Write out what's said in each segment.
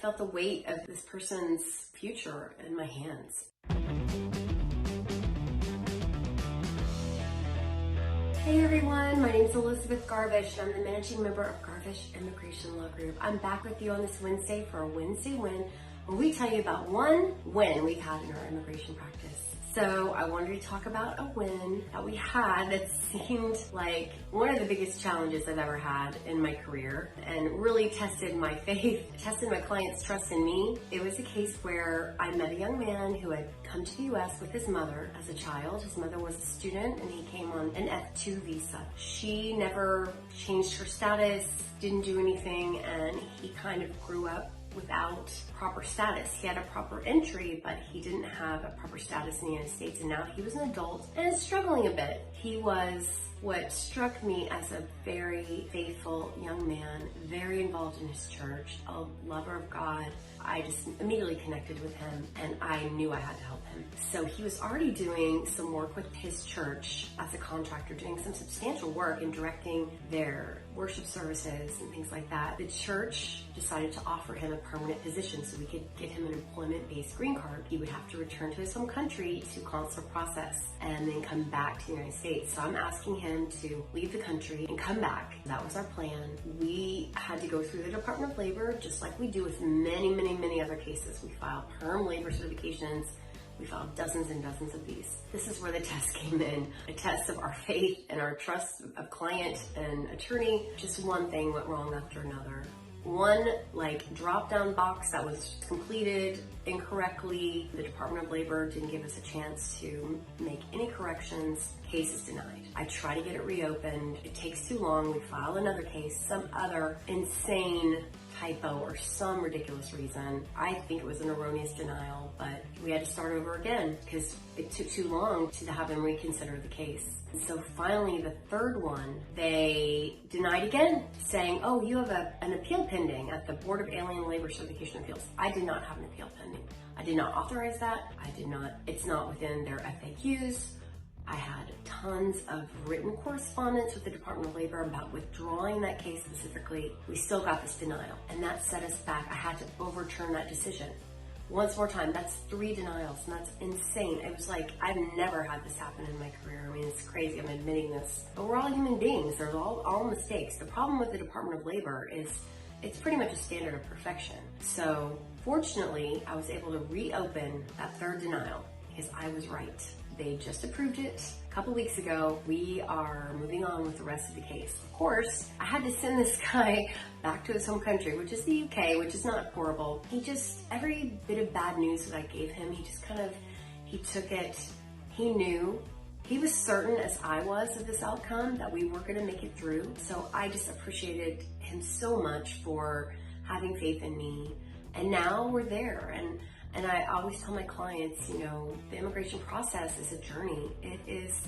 Felt the weight of this person's future in my hands. Hey everyone, my name is Elizabeth Garvish. I'm the managing member of Garvish Immigration Law Group. I'm back with you on this Wednesday for a Wednesday Win, where we tell you about one win we've had in our immigration practice. So I wanted to talk about a win that we had that seemed like one of the biggest challenges I've ever had in my career and really tested my faith, tested my clients' trust in me. It was a case where I met a young man who had come to the US with his mother as a child. His mother was a student and he came on an F2 visa. She never changed her status, didn't do anything, and he kind of grew up without proper status. He had a proper entry, but he didn't have a proper status in the United States, and now he was an adult and struggling a bit. He was what struck me as a very faithful young man, very involved in his church, a lover of God. I just immediately connected with him and I knew I had to help him. So he was already doing some work with his church as a contractor, doing some substantial work in directing their worship services and things like that. The church decided to offer him a permanent position so we could get him an employment-based green card. He would have to return to his home country to consular process and then come back to the United States. So I'm asking him to leave the country and come back. That was our plan. We had to go through the Department of Labor, just like we do with many other cases. We file perm labor certifications. We filed dozens and dozens of these. This is where the test came in, a test of our faith and our trust of client and attorney. Just one thing went wrong after another. One drop-down box that was completed incorrectly. The Department of Labor didn't give us a chance to make any corrections. Case is denied. I try to get it reopened. It takes too long. We file another case, some other insane typo or some ridiculous reason. I think it was an erroneous denial, but we had to start over again because it took too long to have them reconsider the case. And so finally, the third one, they denied again, saying, oh, you have an appeal pending at the Board of Alien Labor Certification Appeals. I did not have an appeal pending. I did not authorize that. It's not within their FAQs. I had tons of written correspondence with the Department of Labor about withdrawing that case specifically. We still got this denial, and that set us back. I had to overturn that decision. Once more time, that's 3 denials, and that's insane. It was like, I've never had this happen in my career. I mean, it's crazy, I'm admitting this. But we're all human beings, there's all mistakes. The problem with the Department of Labor is it's pretty much a standard of perfection. So fortunately, I was able to reopen that 3rd denial because I was right. They just approved it a couple weeks ago. We are moving on with the rest of the case. Of course, I had to send this guy back to his home country, which is the UK, which is not horrible. Every bit of bad news that I gave him, he took it. He knew. He was certain, as I was, of this outcome, that we were gonna make it through. So I just appreciated him so much for having faith in me. And now we're there. And I always tell my clients, the immigration process is a journey. It is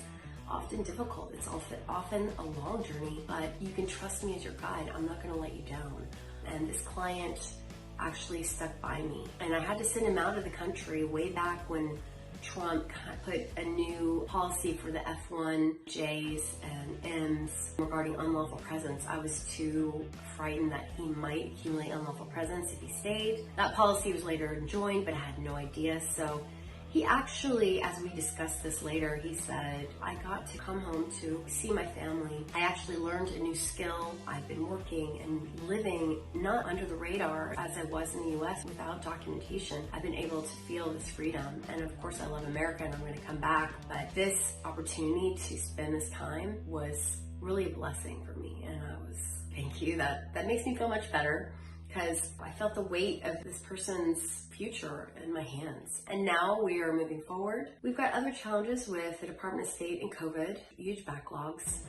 often difficult. It's often a long journey, but you can trust me as your guide. I'm not gonna let you down. And this client actually stuck by me. And I had to send him out of the country way back when Trump put a new policy for the F1Js and Ms regarding unlawful presence. I was too frightened that he might accumulate unlawful presence if he stayed. That policy was later enjoined, but I had no idea. So he actually, as we discussed this later, he said, I got to come home to see my family. I actually learned a new skill. I've been working and living not under the radar as I was in the US without documentation. I've been able to feel this freedom. And of course I love America and I'm gonna come back, but this opportunity to spend this time was really a blessing for me. And thank you, that makes me feel much better, because I felt the weight of this person's future in my hands. And now we are moving forward. We've got other challenges with the Department of State and COVID, huge backlogs,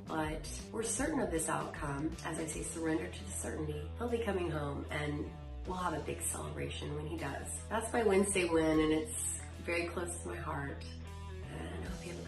but we're certain of this outcome. As I say, surrender to the certainty. He'll be coming home and we'll have a big celebration when he does. That's my Wednesday win, and it's very close to my heart. And I hope you have a